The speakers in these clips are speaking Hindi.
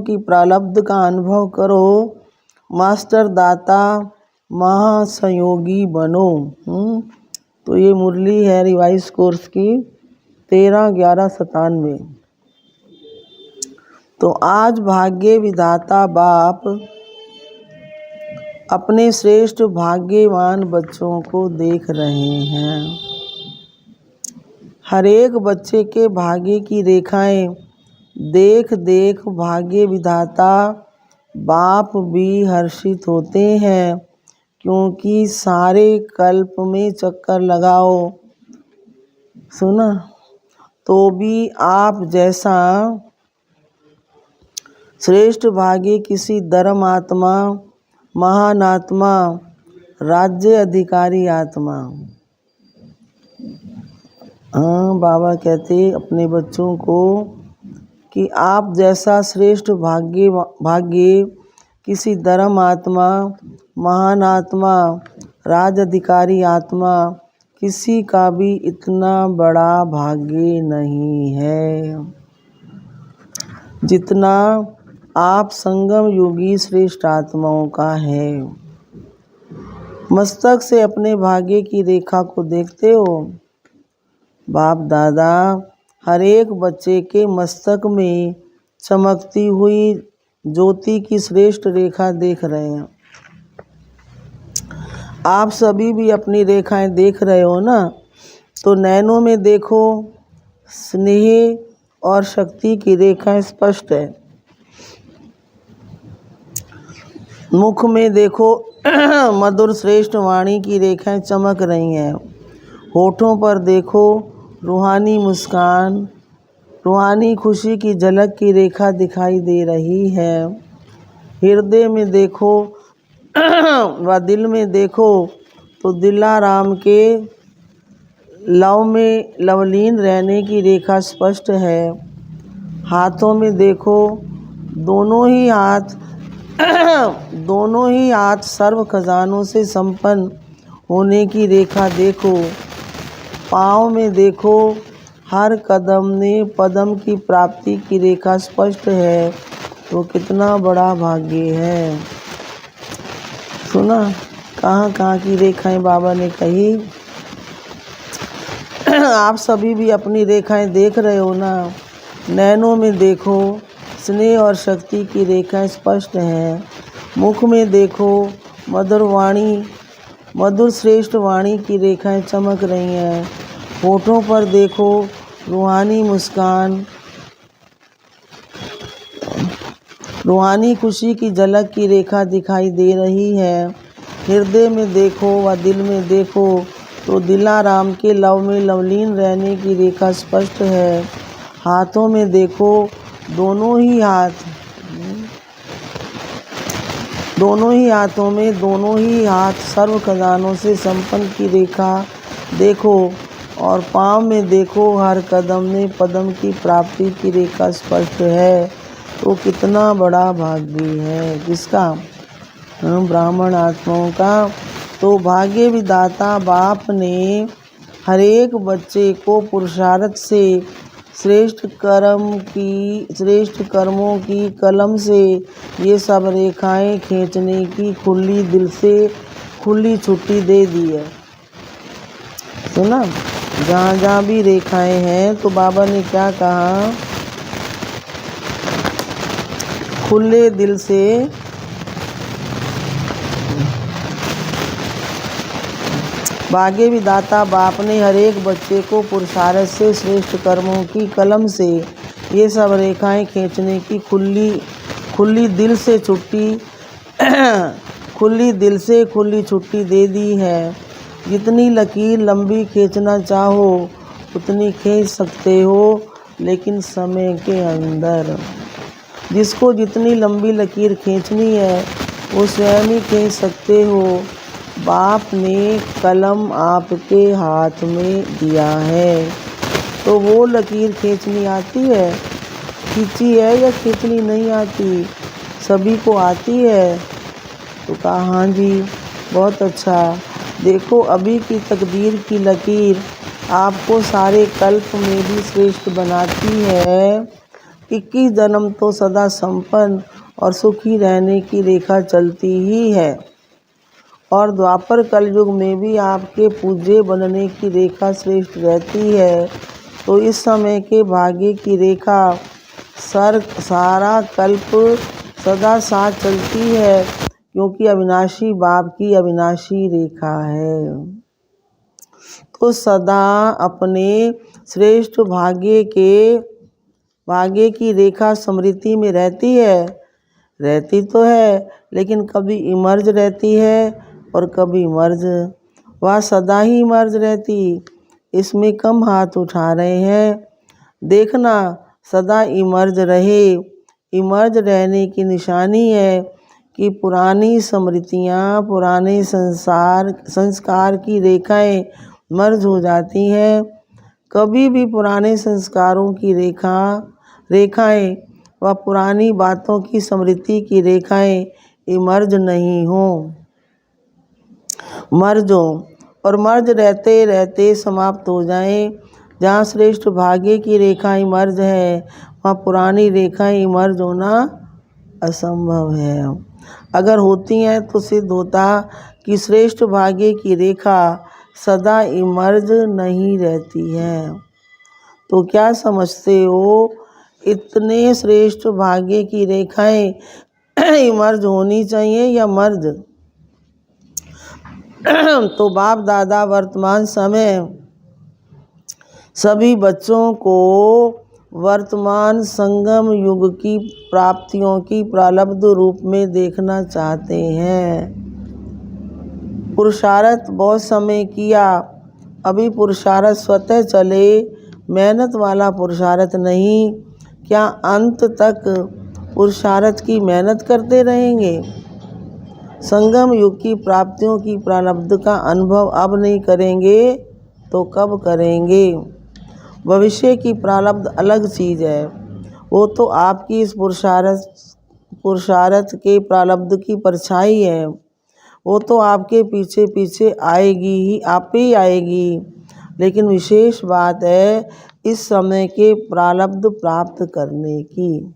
की प्रारब्ध का अनुभव करो, मास्टर दाता महासंयोगी बनो। तो ये मुरली है रिवाइज कोर्स की 13/11/97। तो आज भाग्य विधाता बाप अपने श्रेष्ठ भाग्यवान बच्चों को देख रहे हैं। हर एक बच्चे के भाग्य की रेखाएं देख देख भाग्य विधाता बाप भी हर्षित होते हैं, क्योंकि सारे कल्प में चक्कर लगाओ सुना तो भी आप जैसा श्रेष्ठ भाग्य किसी धर्म आत्मा, महान आत्मा, राज्य अधिकारी आत्मा। हाँ, बाबा कहते अपने बच्चों को कि आप जैसा श्रेष्ठ भाग्य किसी धर्म आत्मा, महान आत्मा, राज अधिकारी आत्मा, किसी का भी इतना बड़ा भाग्य नहीं है जितना आप संगम योगी श्रेष्ठ आत्माओं का है। मस्तक से अपने भाग्य की रेखा को देखते हो। बाप दादा हर एक बच्चे के मस्तक में चमकती हुई ज्योति की श्रेष्ठ रेखा देख रहे हैं। आप सभी भी अपनी रेखाएं देख रहे हो ना, तो नैनों में देखो स्नेह और शक्ति की रेखाएं स्पष्ट है। मुख में देखो मधुर श्रेष्ठ वाणी की रेखाएं चमक रही हैं। होठों पर देखो रूहानी मुस्कान, रूहानी खुशी की झलक की रेखा दिखाई दे रही है। हृदय में देखो व दिल में देखो तो दिलाराम के लव में लवलीन रहने की रेखा स्पष्ट है। हाथों में देखो दोनों ही हाथ सर्व खजानों से संपन्न होने की रेखा देखो। पाँव में देखो हर कदम ने पदम की प्राप्ति की रेखा स्पष्ट है। तो कितना बड़ा भाग्य है। सुना कहाँ कहाँ की रेखाएं बाबा ने कही। आप सभी भी अपनी रेखाएं देख रहे हो ना। नैनों में देखो स्नेह और शक्ति की रेखाएं स्पष्ट हैं। मुख में देखो मधुर श्रेष्ठ वाणी की रेखाएं चमक रही हैं। होठों पर देखो रूहानी मुस्कान, रूहानी खुशी की झलक की रेखा दिखाई दे रही है। हृदय में देखो व दिल में देखो तो दिलाराम के लव में लवलीन रहने की रेखा स्पष्ट है। हाथों में देखो दोनों ही हाथों में दोनों ही हाथ सर्व खजानों से संपन्न की रेखा देखो। और पाँव में देखो हर कदम में पदम की प्राप्ति की रेखा स्पष्ट है। तो कितना बड़ा भाग्य है किसका? ब्राह्मण आत्माओं का। तो भाग्य विधाता बाप ने हर एक बच्चे को पुरुषार्थ से श्रेष्ठ कर्मों की कलम से ये सब रेखाएं खींचने की खुली दिल से खुली छुट्टी दे दी है। सुना जहाँ जहाँ भी रेखाएं हैं तो बाबा ने क्या कहा, खुले दिल से भाग्य विधाता बाप ने हर एक बच्चे को पुरुषार्थ से श्रेष्ठ कर्मों की कलम से ये सब रेखाएं खींचने की खुली दिल से खुली छुट्टी दे दी है। जितनी लकीर लंबी खींचना चाहो उतनी खींच सकते हो, लेकिन समय के अंदर। जिसको जितनी लंबी लकीर खींचनी है वो स्वयं ही खींच सकते हो। बाप ने कलम आपके हाथ में दिया है, तो वो लकीर खींचनी आती है, खींची है या खींचनी नहीं आती? सभी को आती है। तो कहा हाँ जी बहुत अच्छा। देखो अभी की तकदीर की लकीर आपको सारे कल्प में भी श्रेष्ठ बनाती है। 21 जन्म तो सदा संपन्न और सुखी रहने की रेखा चलती ही है, और द्वापर कलयुग में भी आपके पूज्य बनने की रेखा श्रेष्ठ रहती है। तो इस समय के भाग्य की रेखा सारा कल्प सदा साथ चलती है, क्योंकि अविनाशी बाप की अविनाशी रेखा है। तो सदा अपने श्रेष्ठ भाग्य की रेखा स्मृति में रहती तो है, लेकिन कभी इमर्ज रहती है और कभी मर्ज। वह सदा ही इमर्ज रहती, इसमें कम हाथ उठा रहे हैं। देखना सदा इमर्ज रहे। इमर्ज रहने की निशानी है कि पुरानी स्मृतियाँ, पुराने संस्कार की रेखाएं मर्ज हो जाती हैं। कभी भी पुराने संस्कारों की रेखाएं व पुरानी बातों की स्मृति की रेखाएं इमर्ज नहीं हो, मर्ज हो, और मर्ज रहते रहते समाप्त हो जाएं। जहाँ श्रेष्ठ भाग्य की रेखाएं मर्ज है, वहाँ पुरानी रेखाएं इमर्ज होना असंभव है। अगर होती हैं तो सिद्ध होता कि श्रेष्ठ भाग्य की रेखा सदा इमर्ज नहीं रहती है। तो क्या समझते हो, इतने श्रेष्ठ भाग्य की रेखाएं इमर्ज होनी चाहिए या मर्ज? तो बाप दादा वर्तमान समय सभी बच्चों को वर्तमान संगम युग की प्राप्तियों की प्रारब्ध रूप में देखना चाहते हैं। पुरुषार्थ बहुत समय किया, अभी पुरुषार्थ स्वतः चले, मेहनत वाला पुरुषार्थ नहीं। क्या अंत तक पुरुषार्थ की मेहनत करते रहेंगे? संगम युग की प्राप्तियों की प्रारब्ध का अनुभव अब नहीं करेंगे तो कब करेंगे? भविष्य की प्रारब्ध अलग चीज़ है, वो तो आपकी इस पुरुषार्थ के प्रारब्ध की परछाई है। वो तो आपके पीछे पीछे आएगी ही, आप ही आएगी। लेकिन विशेष बात है इस समय के प्रारब्ध प्राप्त करने की।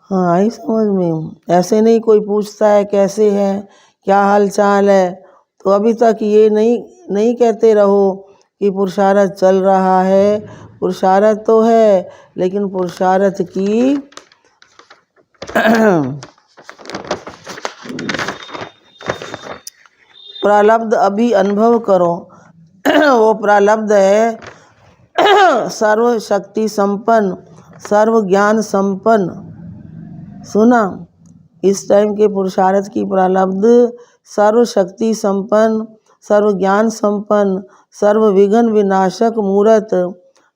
हाँ, आई समझ में? ऐसे नहीं कोई पूछता है कैसे है, क्या हाल चाल है, तो अभी तक ये नहीं कहते रहो कि पुरुषार्थ चल रहा है। पुरुषार्थ तो है, लेकिन पुरुषार्थ की प्रारब्ध अभी अनुभव करो। वो प्रारब्ध है सर्व शक्ति संपन्न, सर्व ज्ञान संपन्न। सुना, इस टाइम के पुरुषार्थ की प्रारब्ध सर्व शक्ति संपन्न, सर्व ज्ञान संपन्न, सर्व विघ्न विनाशक मूर्त।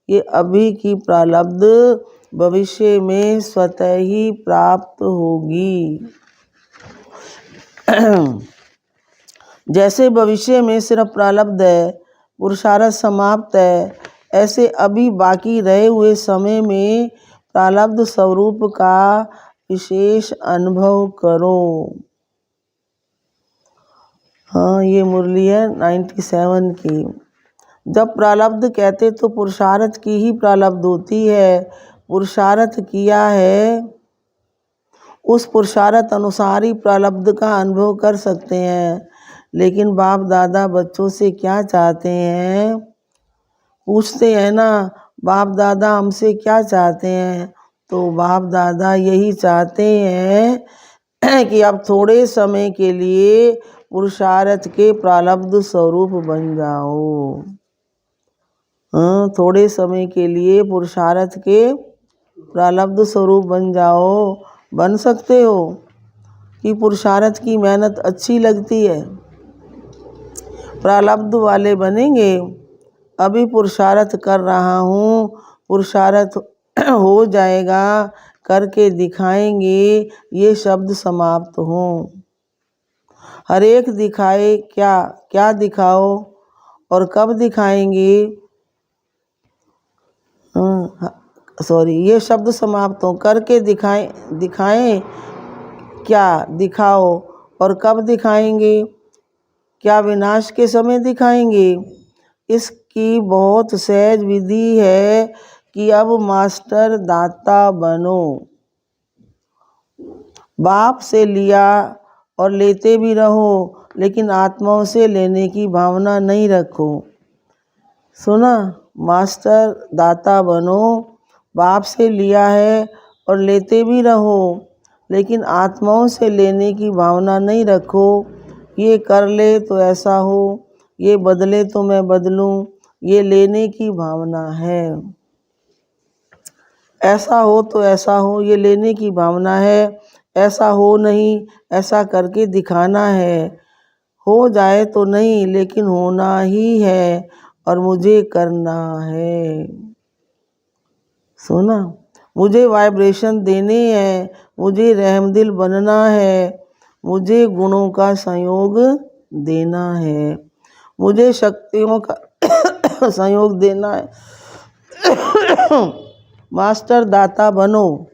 ये अभी की प्रारब्ध भविष्य में स्वतः ही प्राप्त होगी। जैसे भविष्य में सिर्फ प्रारब्ध है, पुरुषार्थ समाप्त है, ऐसे अभी बाकी रहे हुए समय में प्रारब्ध स्वरूप का विशेष अनुभव करो। हाँ, ये मुरली है 97 की। जब प्रारब्ध कहते तो पुरुषार्थ की ही प्रारब्ध होती है। पुरुषार्थ किया है, उस पुरुषार्थ अनुसार ही प्रारब्ध का अनुभव कर सकते हैं। लेकिन बाप दादा बच्चों से क्या चाहते हैं? पूछते हैं ना, बाप दादा हमसे क्या चाहते हैं? तो बाप दादा यही चाहते हैं कि आप थोड़े समय के लिए पुरुषार्थ के प्रारब्ध स्वरूप बन जाओ। हाँ, थोड़े समय के लिए पुरुषार्थ के प्रारब्ध स्वरूप बन जाओ। बन सकते हो कि पुरुषार्थ की मेहनत अच्छी लगती है, प्रारब्ध वाले बनेंगे। अभी पुरुषार्थ कर रहा हूँ, पुरुषार्थ हो जाएगा, करके दिखाएंगे, ये शब्द समाप्त हों। हर एक दिखाए, क्या दिखाओ और कब दिखाएंगे? ये शब्द समाप्त हो, करके दिखाएं, क्या दिखाओ और कब दिखाएंगे? क्या विनाश के समय दिखाएंगे? इसकी बहुत सहज विधि है कि अब मास्टर दाता बनो। बाप से लिया और लेते भी रहो, लेकिन आत्माओं से लेने की भावना नहीं रखो। सुना, मास्टर दाता बनो, बाप से लिया है और लेते भी रहो, लेकिन आत्माओं से लेने की भावना नहीं रखो। ये कर ले तो ऐसा हो, ये बदले तो मैं बदलूं, ये लेने की भावना है। ऐसा हो तो ऐसा हो, ये लेने की भावना है। ऐसा हो नहीं, ऐसा करके दिखाना है। हो जाए तो नहीं, लेकिन होना ही है और मुझे करना है। सुना, मुझे वाइब्रेशन देने हैं, मुझे रहमदिल बनना है, मुझे गुणों का संयोग देना है, मुझे शक्तियों का संयोग देना है। मास्टर दाता बनो।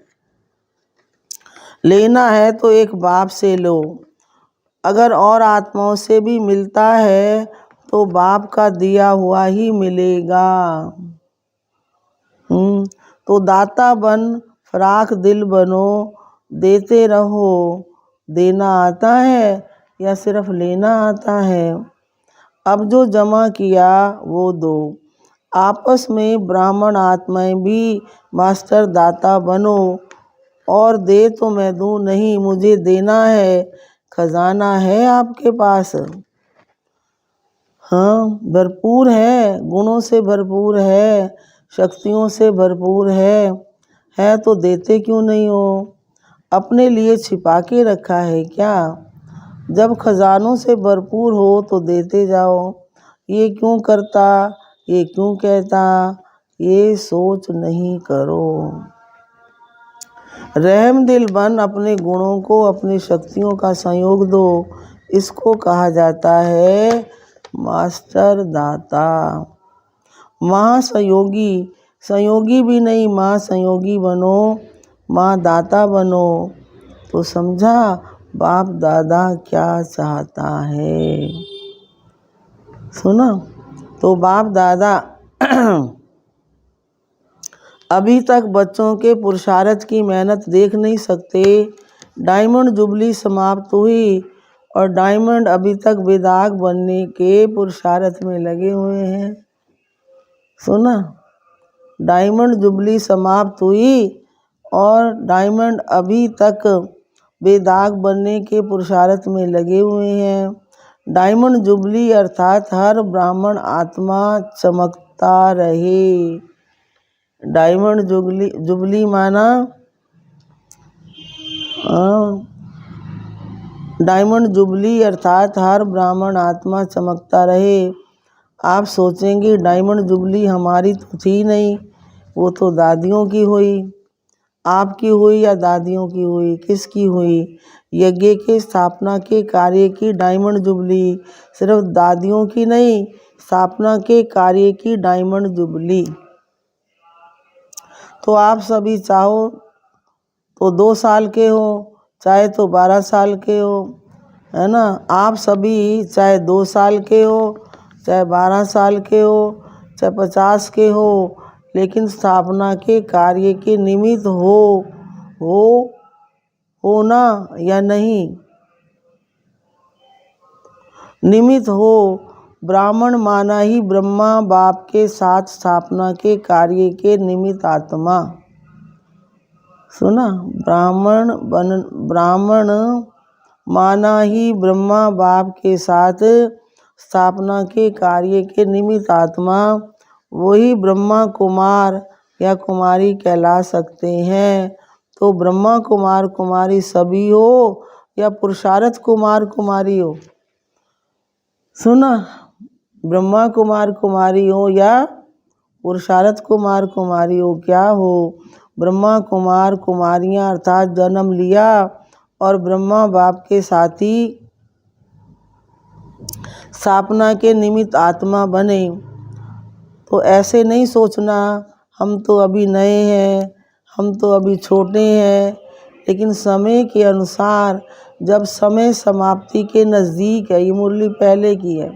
लेना है तो एक बाप से लो। अगर और आत्माओं से भी मिलता है तो बाप का दिया हुआ ही मिलेगा। तो दाता बन, फराख दिल बनो, देते रहो। देना आता है या सिर्फ लेना आता है? अब जो जमा किया वो दो। आपस में ब्राह्मण आत्माएं भी मास्टर दाता बनो। और दे तो मैं दूं नहीं, मुझे देना है। खजाना है आपके पास, हाँ भरपूर है, गुणों से भरपूर है, शक्तियों से भरपूर है तो देते क्यों नहीं हो? अपने लिए छिपा के रखा है क्या? जब खजानों से भरपूर हो तो देते जाओ। ये क्यों करता, ये क्यों कहता, ये सोच नहीं करो। रहम दिल बन, अपने गुणों को, अपनी शक्तियों का संयोग दो। इसको कहा जाता है मास्टर दाता। महासंयोगी, संयोगी भी नहीं, महासंयोगी बनो, माँ दाता बनो। तो समझा बाप दादा क्या चाहता है। सुना, तो बाप दादा अभी तक बच्चों के पुरुषार्थ की मेहनत देख नहीं सकते। डायमंड जुबली समाप्त हुई और डायमंड अभी तक बेदाग बनने के पुरुषार्थ में लगे हुए हैं। सुना, डायमंड जुबली समाप्त हुई और डायमंड अभी तक बेदाग बनने के पुरुषार्थ में लगे हुए हैं। डायमंड जुबली अर्थात हर ब्राह्मण आत्मा चमकता रहे। डायमंड जुबली माना डायमंड जुबली अर्थात हर ब्राह्मण आत्मा चमकता रहे। आप सोचेंगे डायमंड जुबली हमारी तो थी नहीं, वो तो दादियों की हुई। आपकी हुई या दादियों की हुई, किसकी हुई? यज्ञ के स्थापना के कार्य की डायमंड जुबली, सिर्फ दादियों की नहीं, स्थापना के कार्य की डायमंड जुबली। तो आप सभी चाहो तो 2 साल के हो, चाहे तो 12 साल के हो, है ना। आप सभी चाहे 2 साल के हो, चाहे 12 साल के हो, चाहे 50 के हो, लेकिन स्थापना के कार्य के निमित्त हो ना या नहीं? निमित्त हो। ब्राह्मण माना ही ब्रह्मा बाप के साथ स्थापना के कार्य के निमित्त आत्मा। सुना, ब्राह्मण माना ही ब्रह्मा बाप के साथ स्थापना के कार्य के निमित्त आत्मा। वही ब्रह्मा कुमार या कुमारी कहला सकते हैं। तो ब्रह्मा कुमार कुमारी सभी हो या पुरुषार्थ कुमार कुमारी हो? सुना, ब्रह्मा कुमार कुमारी हो या पुरुषार्थ कुमार कुमारी हो, क्या हो? ब्रह्मा कुमार कुमारियाँ अर्थात जन्म लिया और ब्रह्मा बाप के साथी स्थापना के निमित्त आत्मा बने। तो ऐसे नहीं सोचना हम तो अभी नए हैं, हम तो अभी छोटे हैं, लेकिन समय के अनुसार जब समय समाप्ति के नज़दीक है, ये मुरली पहले की है,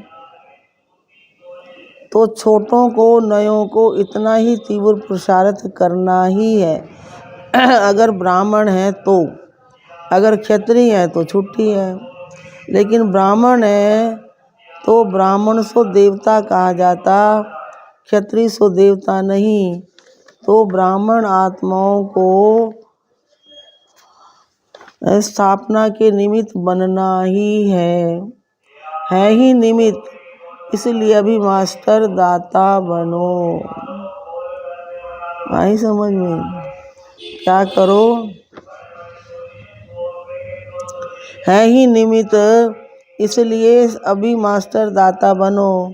तो छोटों को नयों को इतना ही तीव्र प्रसारित करना ही है। अगर ब्राह्मण है तो, अगर क्षत्रिय है तो छुट्टी है, लेकिन ब्राह्मण है तो ब्राह्मण सो देवता कहा जाता, क्षत्रिय सो देवता नहीं। तो ब्राह्मण आत्माओं को स्थापना के निमित्त बनना ही है ही निमित्त। इसलिए अभी मास्टर दाता बनो। आई समझ में? क्या करो? है ही निमित्त, इसलिए अभी मास्टर दाता बनो।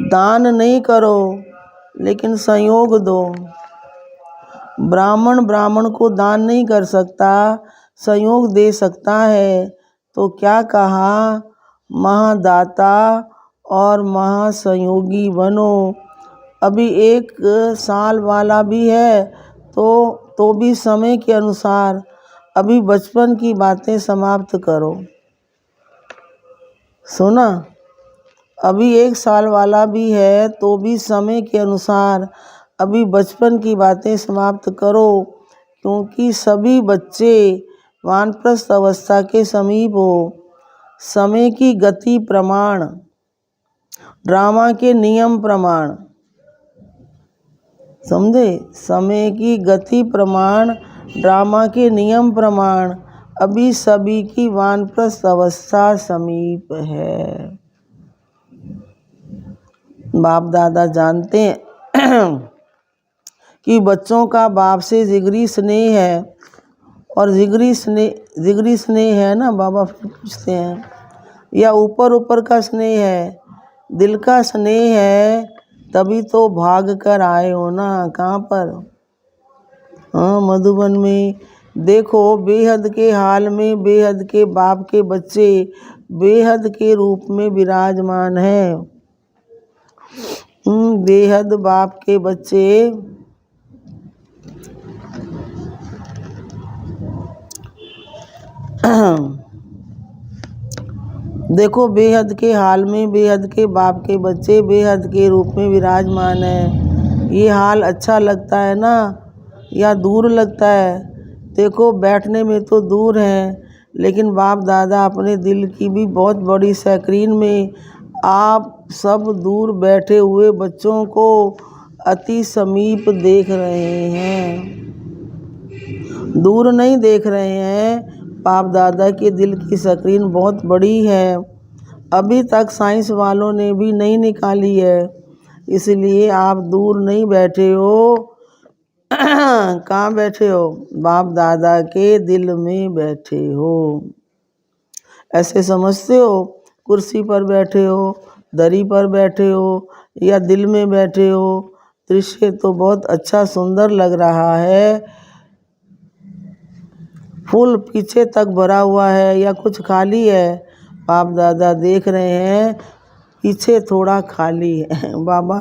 दान नहीं करो लेकिन संयोग दो। ब्राह्मण को दान नहीं कर सकता, संयोग दे सकता है। तो क्या कहा? महादाता और महासंयोगी बनो। अभी 1 साल वाला भी है तो भी समय के अनुसार अभी बचपन की बातें समाप्त करो। सुना? अभी 1 साल वाला भी है तो भी समय के अनुसार अभी बचपन की बातें समाप्त करो, क्योंकि सभी बच्चे वानप्रस्थ अवस्था के समीप हो। समय की गति प्रमाण, ड्रामा के नियम प्रमाण, समझे? समय की गति प्रमाण, ड्रामा के नियम प्रमाण अभी सभी की वानप्रस्थ अवस्था समीप है। बाप दादा जानते हैं कि बच्चों का बाप से जिगरी स्नेह है, और जिगरी स्नेह है ना, बाबा फिर पूछते हैं, या ऊपर का स्नेह है, दिल का स्नेह है, तभी तो भाग कर आए हो ना। कहाँ पर? हाँ, मधुबन में। देखो, बेहद के हाल में बेहद के बाप के बच्चे बेहद के रूप में विराजमान है। बेहद बाप के बच्चे देखो, बेहद के हाल में बेहद के बाप के बच्चे बेहद के रूप में विराजमान है। ये हाल अच्छा लगता है ना, या दूर लगता है? देखो, बैठने में तो दूर है, लेकिन बाप दादा अपने दिल की भी बहुत बड़ी स्क्रीन में आप सब दूर बैठे हुए बच्चों को अति समीप देख रहे हैं। दूर नहीं देख रहे हैं। बाप दादा के दिल की स्क्रीन बहुत बड़ी है, अभी तक साइंस वालों ने भी नहीं निकाली है, इसलिए आप दूर नहीं बैठे हो। कहाँ बैठे हो? बाप दादा के दिल में बैठे हो। ऐसे समझते हो? कुर्सी पर बैठे हो, दरी पर बैठे हो, या दिल में बैठे हो? दृश्य तो बहुत अच्छा सुंदर लग रहा है। फूल पीछे तक भरा हुआ है या कुछ खाली है? बाप दादा देख रहे हैं पीछे थोड़ा खाली है। बाबा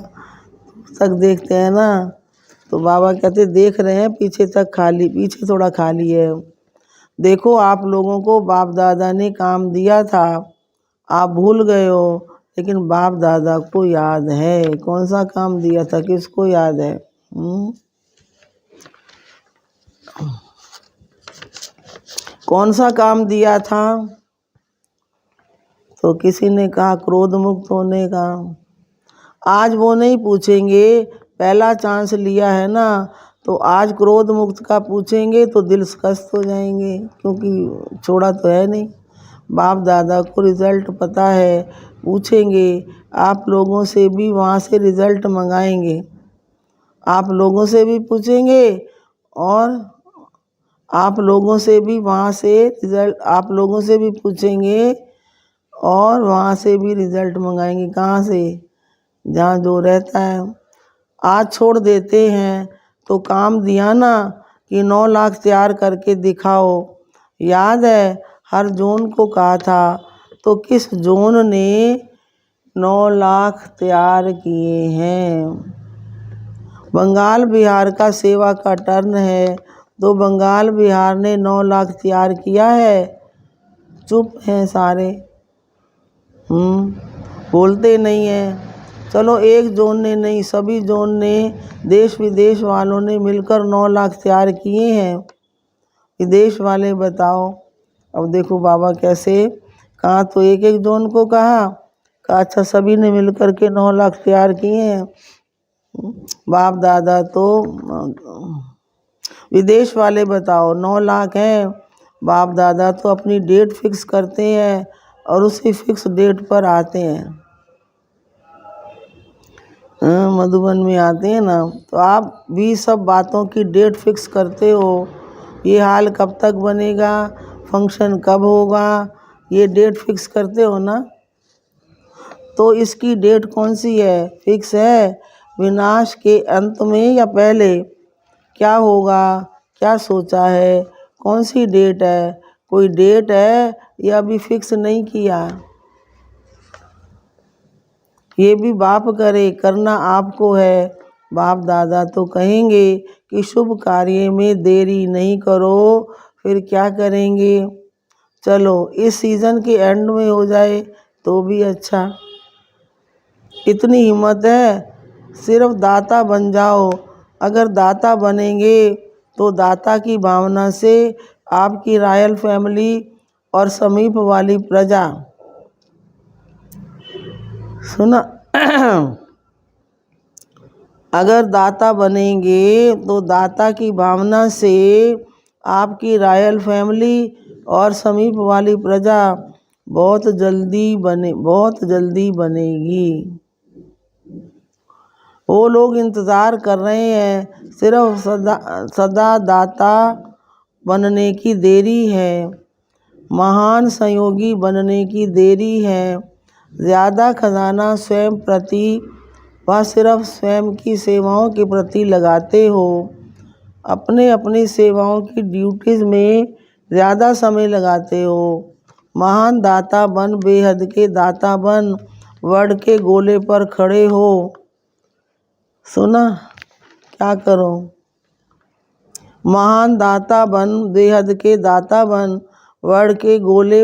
तक देखते हैं ना, तो बाबा कहते देख रहे हैं पीछे तक खाली, पीछे थोड़ा खाली है। देखो, आप लोगों को बाप दादा ने काम दिया था, आप भूल गए हो, लेकिन बाप दादा को याद है। कौन सा काम दिया था? किसको याद है? कौन सा काम दिया था? तो किसी ने कहा क्रोध मुक्त होने का। आज वो नहीं पूछेंगे, पहला चांस लिया है ना, तो आज क्रोध मुक्त का पूछेंगे तो दिल स्वस्थ हो जाएंगे, क्योंकि छोड़ा तो है नहीं। बाप दादा को रिज़ल्ट पता है, पूछेंगे। आप लोगों से भी वहाँ से रिज़ल्ट मंगाएंगे, आप लोगों से भी पूछेंगे, और आप लोगों से भी वहाँ से रिज़ल्ट, आप लोगों से भी पूछेंगे और वहाँ से भी रिज़ल्ट मंगाएंगे। कहाँ से? जहाँ जो रहता है। आज छोड़ देते हैं तो काम दिया ना कि 9 लाख तैयार करके दिखाओ। याद है हर जोन को कहा था, तो किस जोन ने 9 लाख तैयार किए हैं? बंगाल बिहार का सेवा का टर्न है, तो बंगाल बिहार ने 9 लाख तैयार किया है। चुप हैं सारे, बोलते नहीं हैं। चलो एक जोन ने नहीं, सभी जोन ने, देश विदेश वालों ने मिलकर 9 लाख तैयार किए हैं। विदेश वाले बताओ। अब देखो बाबा कैसे कहा, तो एक एक जोन को कहा अच्छा सभी ने मिलकर के 9 लाख तैयार किए हैं। बाप दादा तो विदेश वाले बताओ 9 लाख हैं। बाप दादा तो अपनी डेट फिक्स करते हैं और उसी फिक्स डेट पर आते हैं। मधुबन में आते हैं ना, तो आप भी सब बातों की डेट फिक्स करते हो। ये हाल कब तक बनेगा, फंक्शन कब होगा, ये डेट फिक्स करते हो ना। तो इसकी डेट कौन सी है, फिक्स है? विनाश के अंत में या पहले? क्या होगा, क्या सोचा है, कौन सी डेट है? कोई डेट है या अभी फिक्स नहीं किया? ये भी बाप करे, करना आपको है। बाप दादा तो कहेंगे कि शुभ कार्य में देरी नहीं करो, फिर क्या करेंगे? चलो इस सीज़न के एंड में हो जाए तो भी अच्छा। इतनी हिम्मत है, सिर्फ दाता बन जाओ। अगर दाता बनेंगे तो दाता की भावना से आपकी रॉयल फैमिली और समीप वाली प्रजा, सुना, अगर दाता बनेंगे तो दाता की भावना से आपकी रॉयल फैमिली और समीप वाली प्रजा बहुत जल्दी बनेगी। वो लोग इंतज़ार कर रहे हैं, सिर्फ सदा दाता बनने की देरी है, महान संयोगी बनने की देरी है। ज़्यादा खजाना स्वयं प्रति व सिर्फ स्वयं की सेवाओं के प्रति लगाते हो। अपने अपनी सेवाओं की ड्यूटीज़ में ज़्यादा समय लगाते हो। महान दाता बन, बेहद के दाता बन, वर्ड के गोले पर खड़े हो। सुना, क्या करो? महान दाता बन, बेहद के दाता बन, वर्ल्ड के गोले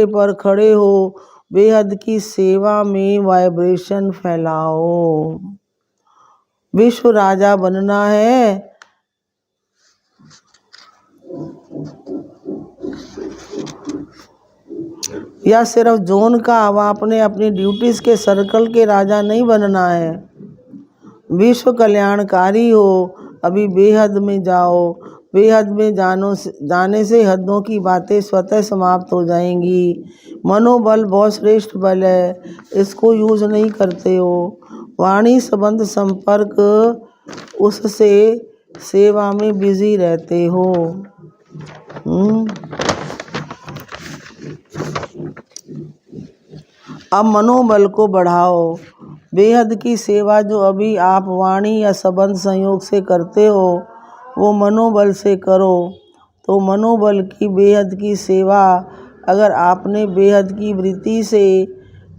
पर खड़े हो। बेहद की सेवा में वाइब्रेशन फैलाओ। विश्व राजा बनना है। या सिर्फ जोन का व अपनी ड्यूटीज के सर्कल के राजा नहीं बनना है। विश्व कल्याणकारी हो। अभी बेहद में जाओ। बेहद में जाने से हद्दों की बातें स्वतः समाप्त हो जाएंगी। मनोबल बहुत श्रेष्ठ बल है, इसको यूज नहीं करते हो। वाणी संबंध संपर्क, उससे सेवा में बिजी रहते हो। अब मनोबल को बढ़ाओ। बेहद की सेवा जो अभी आप वाणी या संबंध संयोग से करते हो, वो मनोबल से करो। तो मनोबल की बेहद की सेवा अगर आपने बेहद की वृत्ति से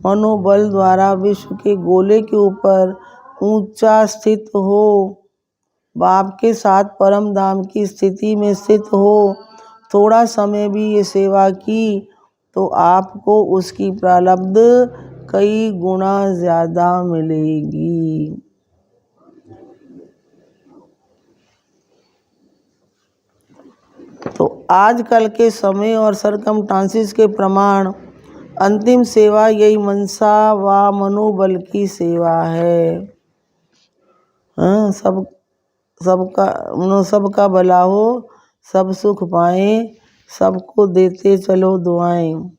मनोबल द्वारा विश्व के गोले के ऊपर ऊंचा स्थित हो, बाप के साथ परम धाम की स्थिति में स्थित हो, थोड़ा समय भी ये सेवा की, तो आपको उसकी प्रारब्ध कई गुना ज़्यादा मिलेगी। तो आजकल के समय और सरकमस्टांसिस के प्रमाण अंतिम सेवा यही मनसा व मनोबल की सेवा है। सबका भला हो, सब सुख पाएं, सबको देते चलो दुआएं।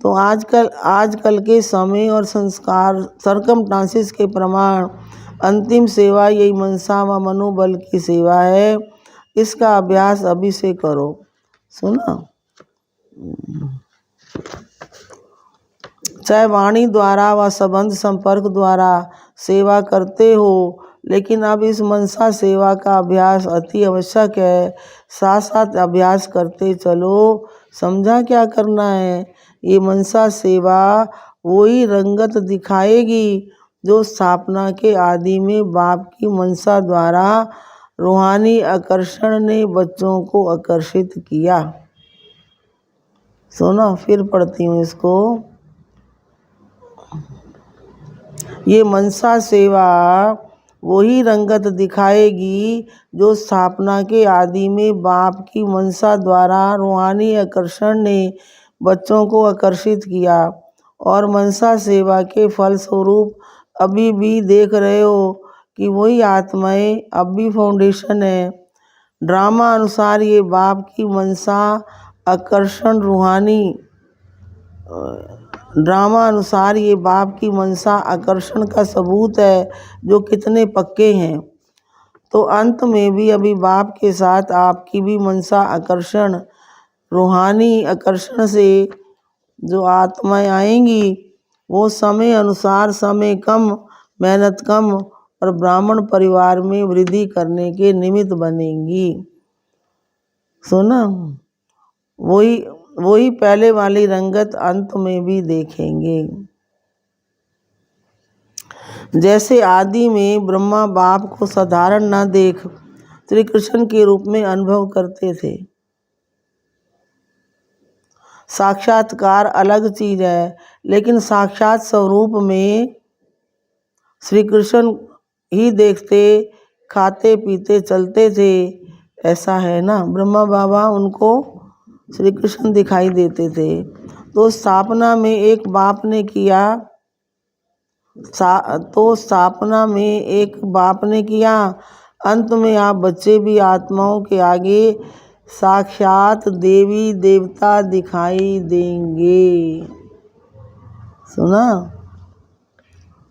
तो आजकल के समय और संस्कार सरकमस्टांसिस के प्रमाण अंतिम सेवा यही मनसा व मनोबल की सेवा है। इसका अभ्यास अभी से करो। सुना, चाहे वाणी द्वारा व संबंध संपर्क द्वारा सेवा करते हो, लेकिन अब इस मनसा सेवा का अभ्यास अति आवश्यक है। साथ साथ अभ्यास करते चलो। समझा क्या करना है? ये मनसा सेवा वही रंगत दिखाएगी जो स्थापना के आदि में बाप की मनसा द्वारा रूहानी आकर्षण ने बच्चों को आकर्षित किया। सुना, फिर पढ़ती हूँ इसको। ये मनसा सेवा वही रंगत दिखाएगी जो स्थापना के आदि में बाप की मनसा द्वारा रूहानी आकर्षण ने बच्चों को आकर्षित किया, और मनसा सेवा के फलस्वरूप अभी भी देख रहे हो कि वही आत्माएं अब भी फाउंडेशन है। ड्रामा अनुसार ये बाप की मनसा आकर्षण रूहानी ड्रामा अनुसार ये बाप की मनसा आकर्षण का सबूत है जो कितने पक्के हैं। तो अंत में भी अभी बाप के साथ आपकी भी मनसा आकर्षण रूहानी आकर्षण से जो आत्माएं आएंगी वो समय अनुसार समय कम, मेहनत कम और ब्राह्मण परिवार में वृद्धि करने के निमित्त बनेंगी। सुना, वही पहले वाली रंगत अंत में भी देखेंगे। जैसे आदि में ब्रह्मा बाप को साधारण न देख श्री कृष्ण के रूप में अनुभव करते थे। साक्षात्कार अलग चीज है, लेकिन साक्षात स्वरूप में श्री कृष्ण ही देखते, खाते पीते चलते थे, ऐसा है ना। ब्रह्मा बाबा उनको श्री कृष्ण दिखाई देते थे। तो स्थापना में एक बाप ने किया अंत में आप बच्चे भी आत्माओं के आगे साक्षात देवी देवता दिखाई देंगे। सुना,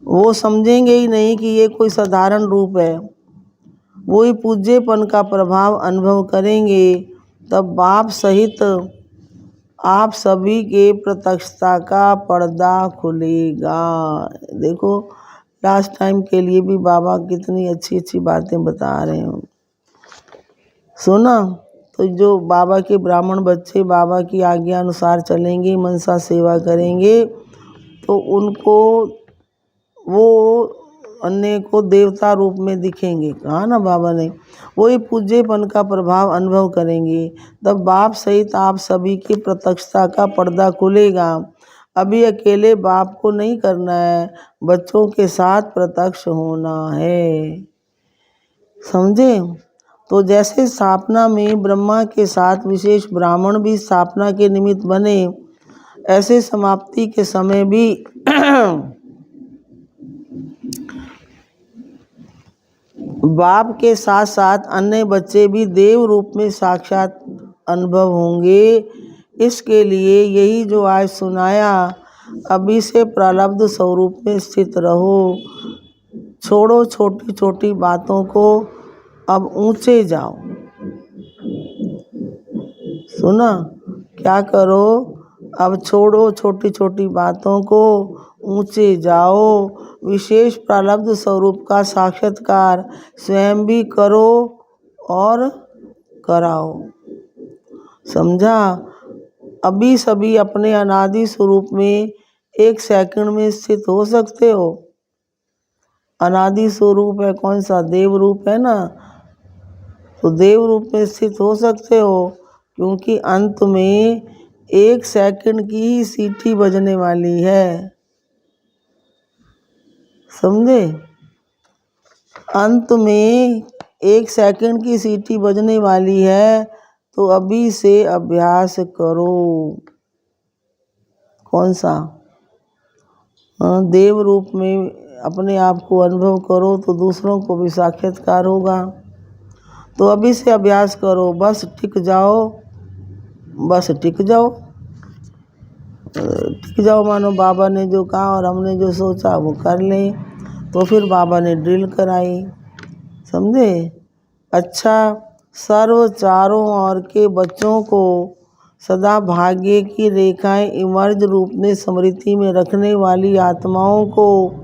वो समझेंगे ही नहीं कि ये कोई साधारण रूप है, वही पूज्यपन का प्रभाव अनुभव करेंगे। तब बाप सहित आप सभी के प्रत्यक्षता का पर्दा खुलेगा। देखो लास्ट टाइम के लिए भी बाबा कितनी अच्छी अच्छी बातें बता रहे हैं। सुना, तो जो बाबा के ब्राह्मण बच्चे बाबा की आज्ञा अनुसार चलेंगे, मनसा सेवा करेंगे, तो उनको वो अन्य को देवता रूप में दिखेंगे। कहा ना बाबा ने, वही पूज्यपन का प्रभाव अनुभव करेंगे। तब बाप सहित आप सभी की प्रत्यक्षता का पर्दा खुलेगा। अभी अकेले बाप को नहीं करना है, बच्चों के साथ प्रत्यक्ष होना है। समझे? तो जैसे स्थापना में ब्रह्मा के साथ विशेष ब्राह्मण भी स्थापना के निमित्त बने, ऐसे समाप्ति के समय भी बाप के साथ साथ अन्य बच्चे भी देव रूप में साक्षात अनुभव होंगे। इसके लिए यही जो आज सुनाया, अभी से प्रारब्ध स्वरूप में स्थित रहो, छोड़ो छोटी छोटी बातों को, अब ऊंचे जाओ। सुना, क्या करो, अब छोड़ो छोटी छोटी बातों को, ऊंचे जाओ। विशेष प्रारब्ध स्वरूप का साक्षात्कार स्वयं भी करो और कराओ। समझा? अभी सभी अपने अनादि स्वरूप में एक सेकंड में स्थित हो सकते हो। अनादि स्वरूप है कौन सा? देव रूप है ना। तो देव रूप में स्थित हो सकते हो, क्योंकि अंत में एक सेकंड की ही सीटी बजने वाली है। समझे? अंत में एक सेकंड की सीटी बजने वाली है, तो अभी से अभ्यास करो। कौन सा? देव रूप में अपने आप को अनुभव करो, तो दूसरों को भी साक्षात्कार होगा। तो अभी से अभ्यास करो, बस टिक जाओ, बस टिक जाओ, टिक जाओ। मानो बाबा ने जो कहा और हमने जो सोचा वो कर लें। तो फिर बाबा ने ड्रिल कराई। समझे? अच्छा, सर्व चारों ओर के बच्चों को सदा भाग्य की रेखाएं इमर्ज रूप में स्मृति में रखने वाली आत्माओं को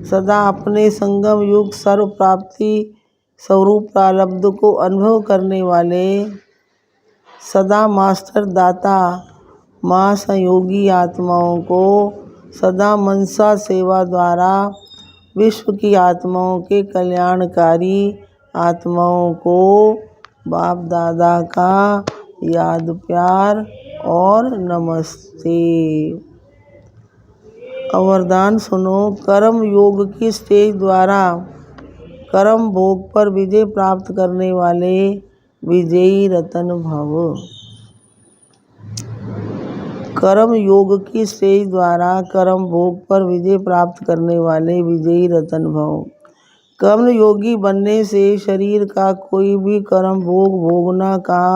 सदा अपने संगम युग सर्व प्राप्ति स्वरूप प्रारब्ध को अनुभव करने वाले सदा मास्टर दाता माँ संयोगी आत्माओं को सदा मनसा सेवा द्वारा विश्व की आत्माओं के कल्याणकारी आत्माओं को बाप दादा का याद प्यार और नमस्ते। अब वरदान सुनो। कर्म योग की स्टेज द्वारा कर्म भोग पर विजय प्राप्त करने वाले विजयी रतन भव। कर्म योग की स्टेज द्वारा कर्म भोग पर विजय प्राप्त करने वाले विजयी रतन भव। कर्म योगी बनने से शरीर का कोई भी कर्म भोग भोगना का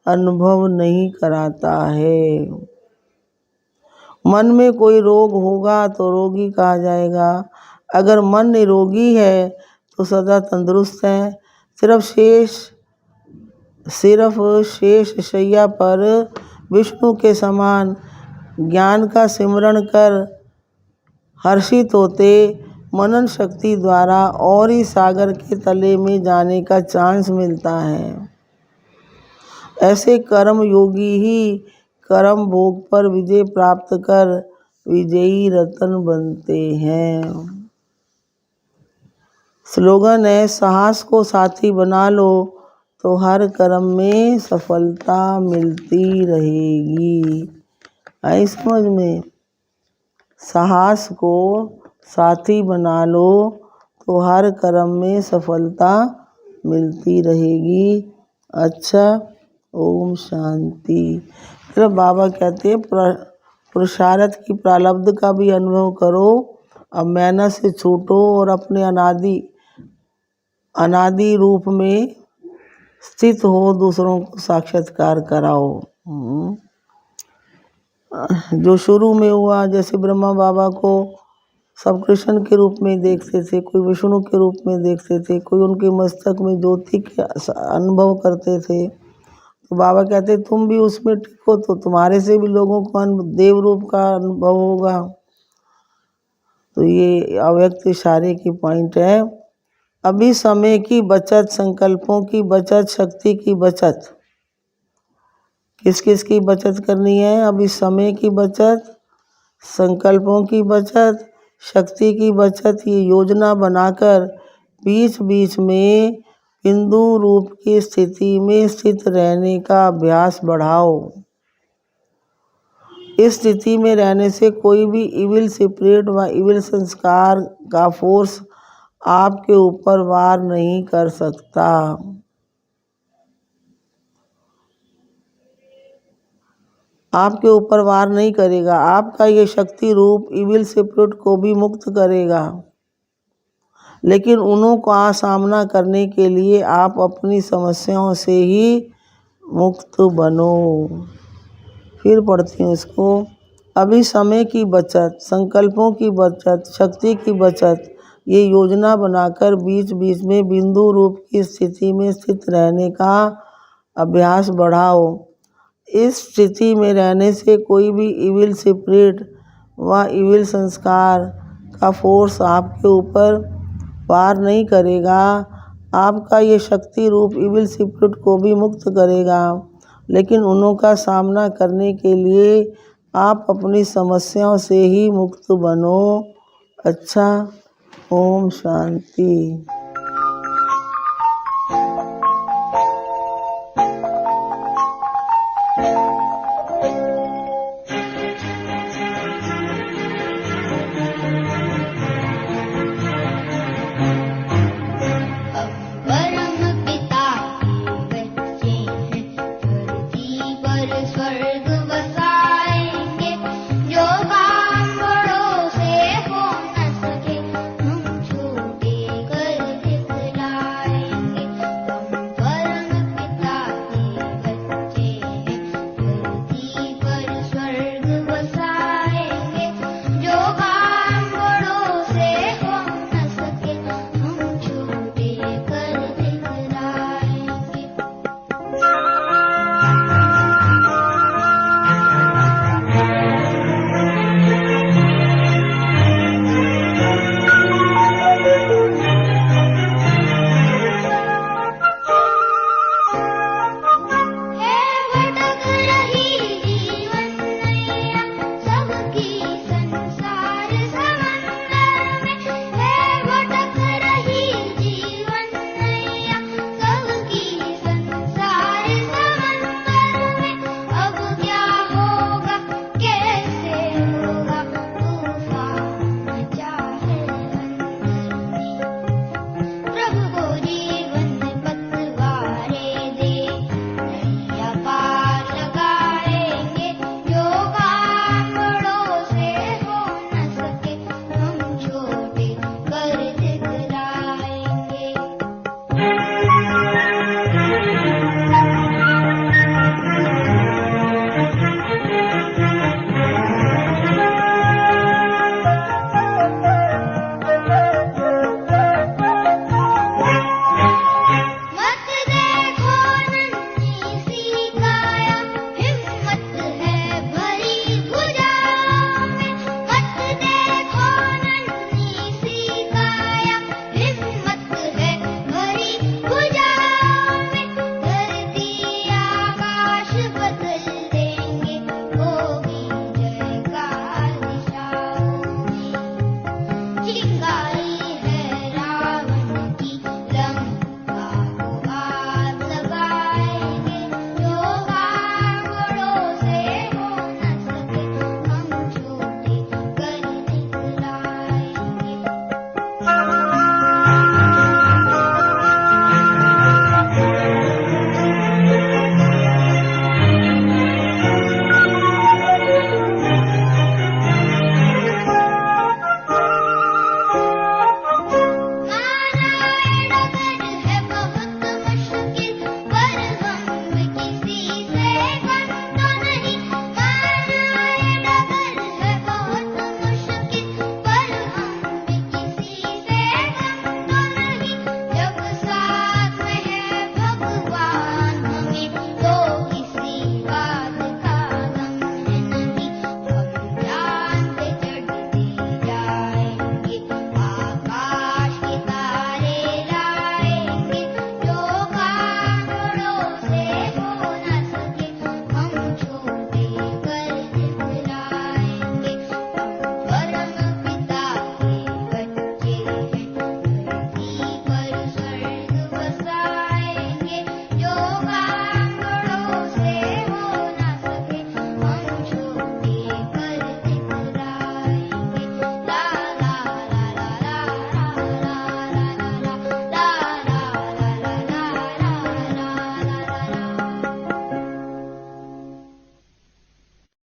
अनुभव नहीं कराता है। मन में कोई रोग होगा तो रोगी कहा जाएगा। अगर मन निरोगी है तो सदा तंदुरुस्त है। सिर्फ शेष शैया पर विष्णु के समान ज्ञान का सिमरण कर हर्षित होते मनन शक्ति द्वारा और ही सागर के तले में जाने का चांस मिलता है। ऐसे कर्म योगी ही कर्म भोग पर विजय प्राप्त कर विजयी रतन बनते हैं। स्लोगन है, साहस को साथी बना लो तो हर कर्म में सफलता मिलती रहेगी। आई समझ में? साहस को साथी बना लो तो हर कर्म में सफलता मिलती रहेगी। अच्छा, ओम शांति। फिर बाबा कहते हैं पुरुषार्थ की प्रारब्ध का भी अनुभव करो। अब मेहनत से छूटो और अपने अनादि रूप में स्थित हो दूसरों को साक्षात्कार कराओ। जो शुरू में हुआ, जैसे ब्रह्मा बाबा को सब कृष्ण के रूप में देखते थे, कोई विष्णु के रूप में देखते थे, कोई उनके मस्तक में ज्योति के अनुभव करते थे। तो बाबा कहते तुम भी उसमें टिको तो तुम्हारे से भी लोगों को देव रूप का अनुभव होगा। तो ये अव्यक्त इशारे की पॉइंट है। अभी समय की बचत, संकल्पों की बचत, शक्ति की बचत। किस किस की बचत करनी है? अभी समय की बचत, संकल्पों की बचत, शक्ति की बचत। ये योजना बनाकर बीच बीच में बिंदु रूप की स्थिति में स्थित रहने का अभ्यास बढ़ाओ। इस स्थिति में रहने से कोई भी इविल स्पिरिट व इविल संस्कार का फोर्स आपके ऊपर वार नहीं कर सकता। आपके ऊपर वार नहीं करेगा। आपका ये शक्ति रूप इविल स्पिरिट को भी मुक्त करेगा। लेकिन उन्हों का सामना करने के लिए आप अपनी समस्याओं से ही मुक्त बनो। फिर पढ़ती हूँ इसको। अभी समय की बचत, संकल्पों की बचत, शक्ति की बचत। ये योजना बनाकर बीच बीच में बिंदु रूप की स्थिति में स्थित रहने का अभ्यास बढ़ाओ। इस स्थिति में रहने से कोई भी इविल स्पिरिट व इविल संस्कार का फोर्स आपके ऊपर वार नहीं करेगा। आपका ये शक्ति रूप इविल स्पिरिट को भी मुक्त करेगा। लेकिन उन्हों का सामना करने के लिए आप अपनी समस्याओं से ही मुक्त बनो। अच्छा, ओम शांति।